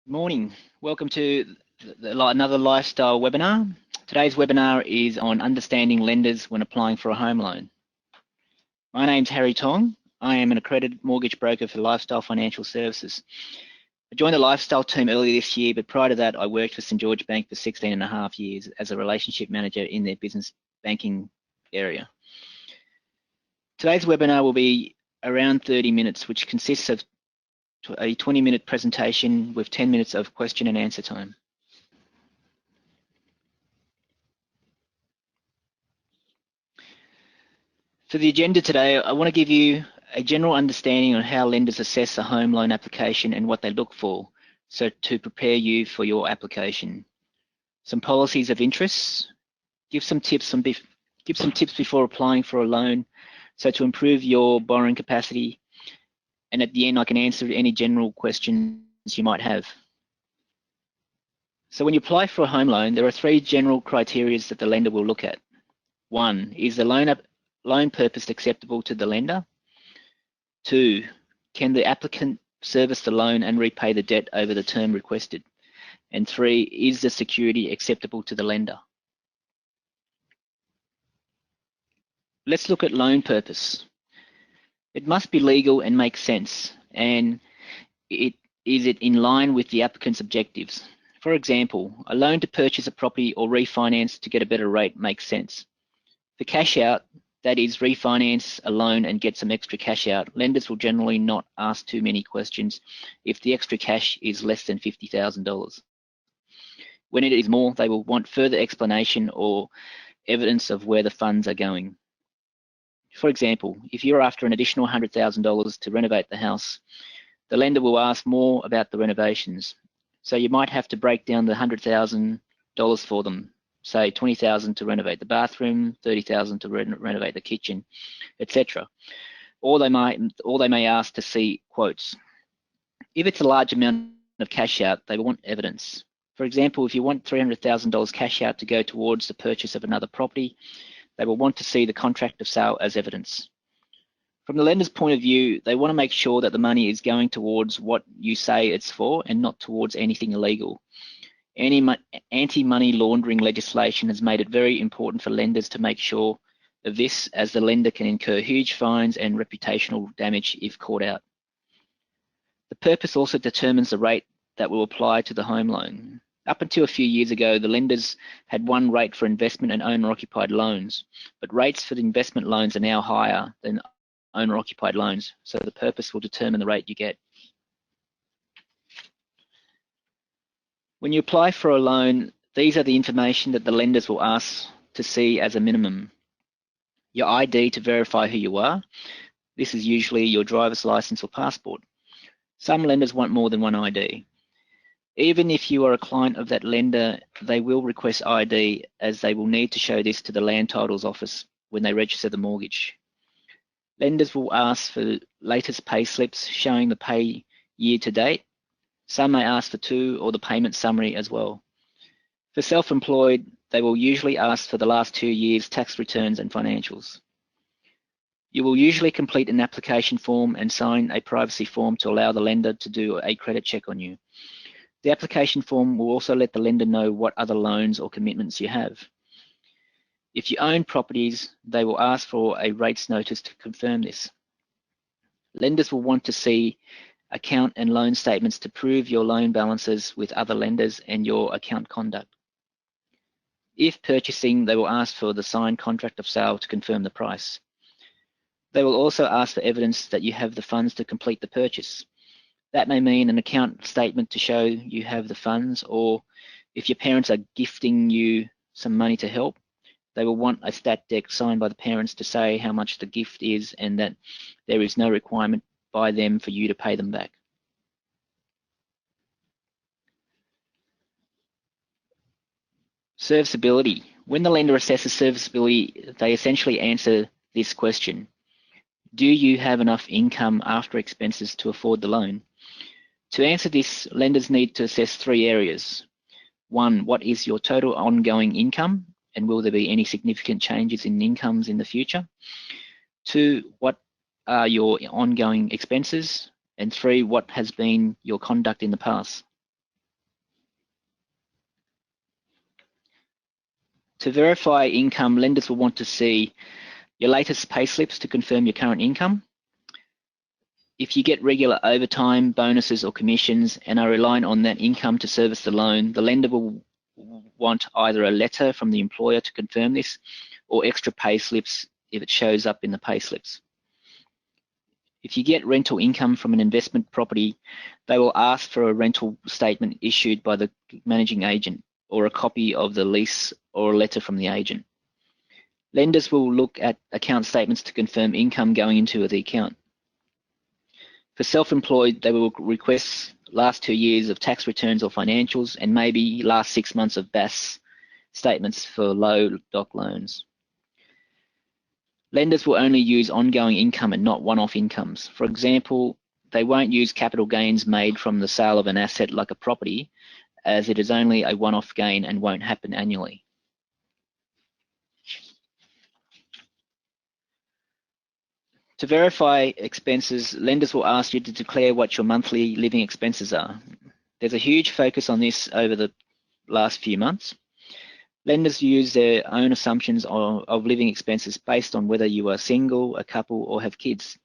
Morning. Welcome to another lifestyle webinar. Today's webinar is on understanding lenders when applying for a home loan. My name's Harry Tong. I am an accredited mortgage broker for Lifestyle Financial Services. I joined the Lifestyle team earlier this year, but prior to that, I worked for St George Bank for 16 and a half years as a relationship manager in their business banking area. Today's webinar will be around 30 minutes, which consists of a 20-minute presentation with 10 minutes of question and answer time. For the agenda today, I want to give you a general understanding on how lenders assess a home loan application and what they look for, so to prepare you for your application. Some policies of interest, give some tips before applying for a loan, so to improve your borrowing capacity, and at the end I can answer any general questions you might have. So when you apply for a home loan, there are three general criteria that the lender will look at. One, is the loan purpose acceptable to the lender? Two, can the applicant service the loan and repay the debt over the term requested? And three, is the security acceptable to the lender? Let's look at loan purpose. It must be legal and make sense, and is it in line with the applicant's objectives? For example, a loan to purchase a property or refinance to get a better rate makes sense. For cash out, that is, refinance a loan and get some extra cash out, lenders will generally not ask too many questions if the extra cash is less than $50,000. When it is more, they will want further explanation or evidence of where the funds are going. For example, if you're after an additional $100,000 to renovate the house, the lender will ask more about the renovations. So you might have to break down the $100,000 for them. Say $20,000 to renovate the bathroom, $30,000 to renovate the kitchen, etc. Or they may ask to see quotes. If it's a large amount of cash out, they will want evidence. For example, if you want $300,000 cash out to go towards the purchase of another property, they will want to see the contract of sale as evidence. From the lender's point of view, they want to make sure that the money is going towards what you say it's for and not towards anything illegal. Anti-money laundering legislation has made it very important for lenders to make sure of this, as the lender can incur huge fines and reputational damage if caught out. The purpose also determines the rate that will apply to the home loan. Up until a few years ago, the lenders had one rate for investment and owner-occupied loans, but rates for the investment loans are now higher than owner-occupied loans, so the purpose will determine the rate you get. When you apply for a loan, these are the information that the lenders will ask to see as a minimum. Your ID to verify who you are. This is usually your driver's license or passport. Some lenders want more than one ID. Even if you are a client of that lender, they will request ID, as they will need to show this to the land titles office when they register the mortgage. Lenders will ask for latest pay slips showing the pay year to date. Some may ask for two or the payment summary as well. For self-employed, they will usually ask for the last 2 years' tax returns and financials. You will usually complete an application form and sign a privacy form to allow the lender to do a credit check on you. The application form will also let the lender know what other loans or commitments you have. If you own properties, they will ask for a rates notice to confirm this. Lenders will want to see account and loan statements to prove your loan balances with other lenders and your account conduct. If purchasing, they will ask for the signed contract of sale to confirm the price. They will also ask for evidence that you have the funds to complete the purchase. That may mean an account statement to show you have the funds, or if your parents are gifting you some money to help, they will want a stat dec signed by the parents to say how much the gift is and that there is no requirement by them for you to pay them back. Serviceability. When the lender assesses serviceability, they essentially answer this question. Do you have enough income after expenses to afford the loan? To answer this, lenders need to assess three areas. One, what is your total ongoing income, and will there be any significant changes in incomes in the future? Two, what are your ongoing expenses? And three, what has been your conduct in the past? To verify income, lenders will want to see your latest payslips to confirm your current income. If you get regular overtime, bonuses or commissions and are relying on that income to service the loan, the lender will want either a letter from the employer to confirm this or extra payslips if it shows up in the payslips. If you get rental income from an investment property, they will ask for a rental statement issued by the managing agent or a copy of the lease or a letter from the agent. Lenders will look at account statements to confirm income going into the account. For self-employed, they will request last 2 years of tax returns or financials and maybe last 6 months of BAS statements for low doc loans. Lenders will only use ongoing income and not one-off incomes. For example, they won't use capital gains made from the sale of an asset like a property, as it is only a one-off gain and won't happen annually. To verify expenses, lenders will ask you to declare what your monthly living expenses are. There's a huge focus on this over the last few months. Lenders use their own assumptions of living expenses based on whether you are single, a couple, or have kids.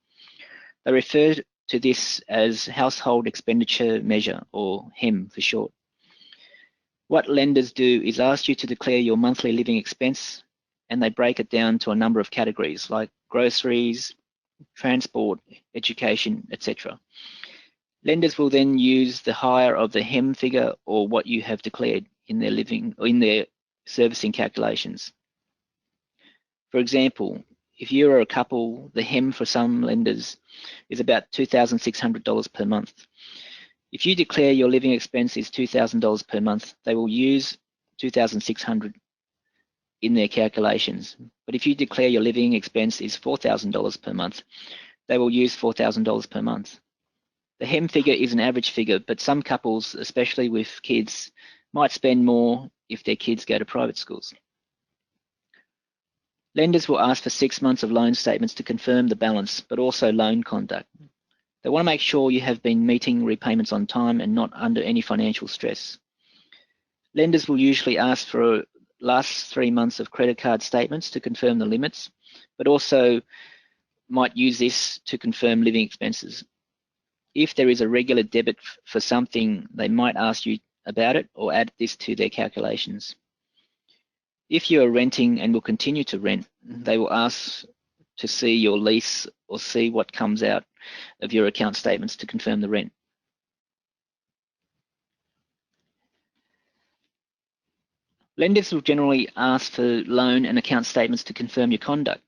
They refer to this as Household Expenditure Measure, or HEM for short. What lenders do is ask you to declare your monthly living expense, and they break it down to a number of categories like groceries, transport, education, etc. Lenders will then use the higher of the HEM figure or what you have declared in their servicing calculations. For example, if you are a couple, the HEM for some lenders is about $2,600 per month. If you declare your living expense is $2,000 per month, they will use $2,600 in their calculations. But if you declare your living expense is $4,000 per month, they will use $4,000 per month. The HEM figure is an average figure, but some couples, especially with kids, might spend more if their kids go to private schools. Lenders will ask for 6 months of loan statements to confirm the balance, but also loan conduct. They want to make sure you have been meeting repayments on time and not under any financial stress. Lenders will usually ask for last 3 months of credit card statements to confirm the limits, but also might use this to confirm living expenses. If there is a regular debit for something, they might ask you about it or add this to their calculations. If you are renting and will continue to rent, they will ask to see your lease or see what comes out of your account statements to confirm the rent. Lenders will generally ask for loan and account statements to confirm your conduct.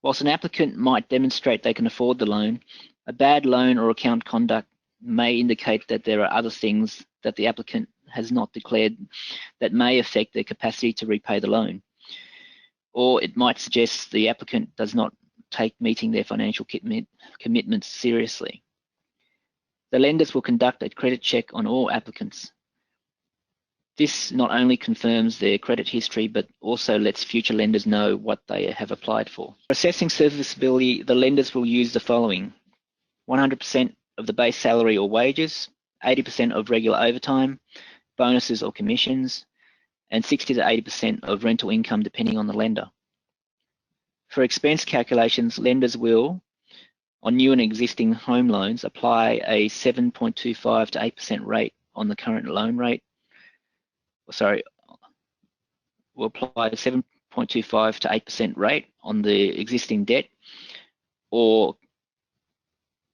Whilst an applicant might demonstrate they can afford the loan, a bad loan or account conduct may indicate that there are other things that the applicant has not declared that may affect their capacity to repay the loan. Or it might suggest the applicant does not take meeting their financial commitments seriously. The lenders will conduct a credit check on all applicants. This not only confirms their credit history, but also lets future lenders know what they have applied for. For assessing serviceability, the lenders will use the following: 100% of the base salary or wages, 80% of regular overtime, bonuses or commissions, and 60 to 80% of rental income depending on the lender. For expense calculations, lenders will, on new and existing home loans, apply a 7.25 to 8% rate on the current loan rate. Will apply a 7.25 to 8% rate on the existing debt, or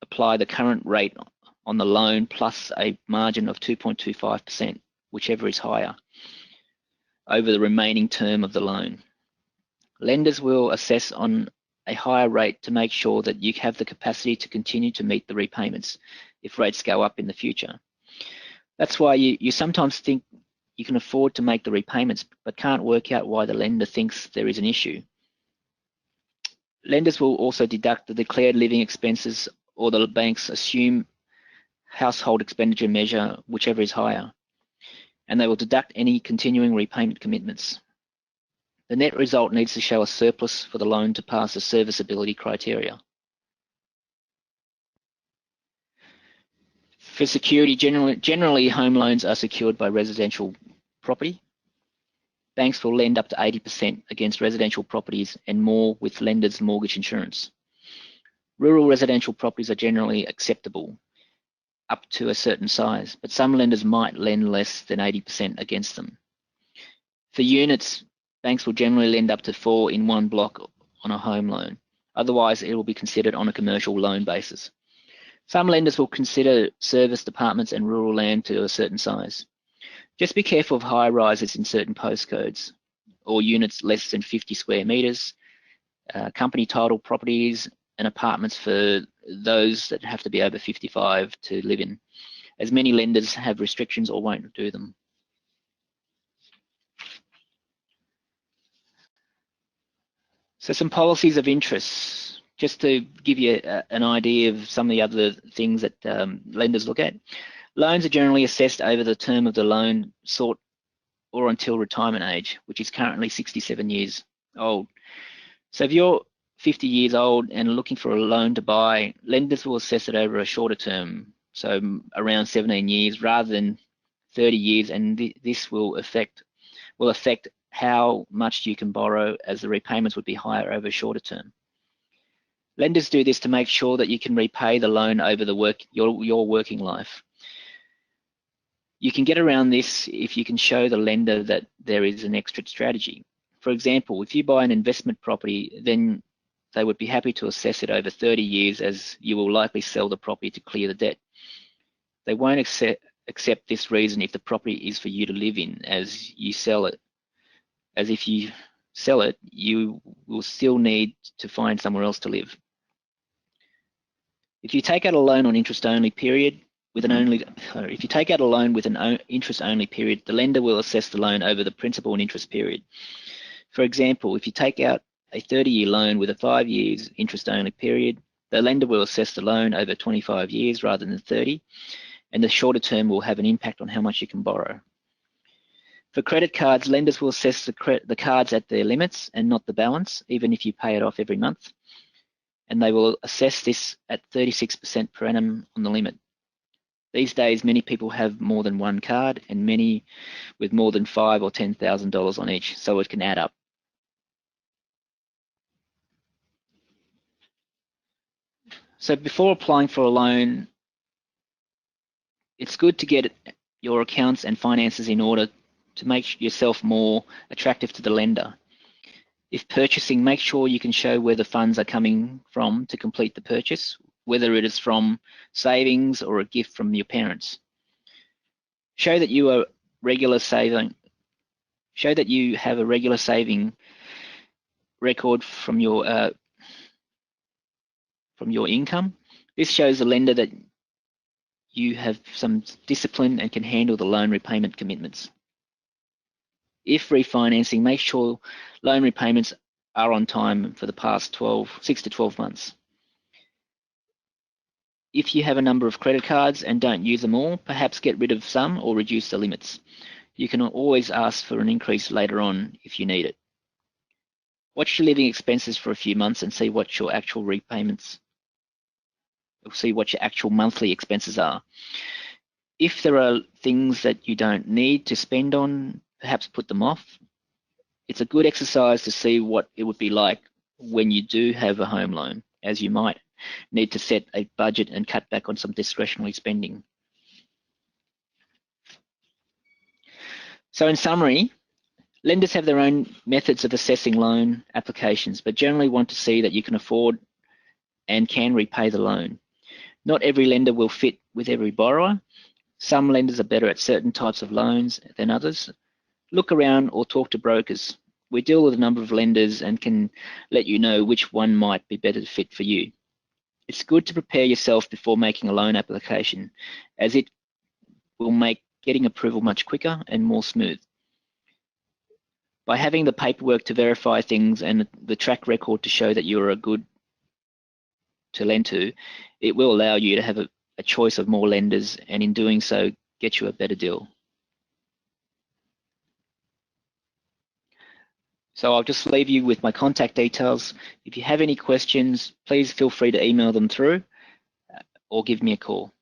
apply the current rate on the loan plus a margin of 2.25%, whichever is higher, over the remaining term of the loan. Lenders will assess on a higher rate to make sure that you have the capacity to continue to meet the repayments if rates go up in the future. That's why you sometimes think you can afford to make the repayments, but can't work out why the lender thinks there is an issue. Lenders will also deduct the declared living expenses, or the banks assume household expenditure measure, whichever is higher, and they will deduct any continuing repayment commitments. The net result needs to show a surplus for the loan to pass the serviceability criteria. For security, generally home loans are secured by residential property. banks will lend up to 80% against residential properties and more with lenders' mortgage insurance. Rural residential properties are generally acceptable up to a certain size, but some lenders might lend less than 80% against them. For units, banks will generally lend up to 4 in one block on a home loan. Otherwise, it will be considered on a commercial loan basis. Some lenders will consider serviced apartments and rural land to a certain size. Just be careful of high rises in certain postcodes or units less than 50 square meters, company title properties and apartments for those that have to be over 55 to live in, as many lenders have restrictions or won't do them. So some policies of interest, just to give you an idea of some of the other things that lenders look at. Loans are generally assessed over the term of the loan sought or until retirement age, which is currently 67 years old. So if you're 50 years old and looking for a loan to buy, lenders will assess it over a shorter term, so around 17 years rather than 30 years, and this will affect how much you can borrow, as the repayments would be higher over a shorter term. Lenders do this to make sure that you can repay the loan over your working life. You can get around this if you can show the lender that there is an exit strategy. For example, if you buy an investment property, then they would be happy to assess it over 30 years, as you will likely sell the property to clear the debt. They won't accept this reason if the property is for you to live in, as you sell it. As if you sell it, you will still need to find somewhere else to live. If you take out a loan on interest-only period, if you take out a loan with an interest-only period, the lender will assess the loan over the principal and interest period. For example, if you take out a 30-year loan with a 5 years interest-only period, the lender will assess the loan over 25 years rather than 30, and the shorter term will have an impact on how much you can borrow. For credit cards, lenders will assess the cards at their limits and not the balance, even if you pay it off every month, and they will assess this at 36% per annum on the limit. These days, many people have more than one card, and many with more than $5,000 or $10,000 on each, so it can add up. So before applying for a loan, it's good to get your accounts and finances in order to make yourself more attractive to the lender. If purchasing, make sure you can show where the funds are coming from to complete the purchase, whether it is from savings or a gift from your parents. Show that you are regular saving. Show that you have a regular saving record from your income. This shows the lender that you have some discipline and can handle the loan repayment commitments. If refinancing, make sure loan repayments are on time for the past 6 to 12 months. If you have a number of credit cards and don't use them all, perhaps get rid of some or reduce the limits. You can always ask for an increase later on if you need it. Watch your living expenses for a few months and see what your actual monthly expenses are. If there are things that you don't need to spend on, perhaps put them off. It's a good exercise to see what it would be like when you do have a home loan, as you might need to set a budget and cut back on some discretionary spending. So in summary, lenders have their own methods of assessing loan applications, but generally want to see that you can afford and can repay the loan. Not every lender will fit with every borrower. Some lenders are better at certain types of loans than others. Look around or talk to brokers. We deal with a number of lenders and can let you know which one might be better fit for you. It's good to prepare yourself before making a loan application, as it will make getting approval much quicker and more smooth. By having the paperwork to verify things and the track record to show that you are good to lend to, it will allow you to have a choice of more lenders, and in doing so, get you a better deal. So I'll just leave you with my contact details. If you have any questions, please feel free to email them through or give me a call.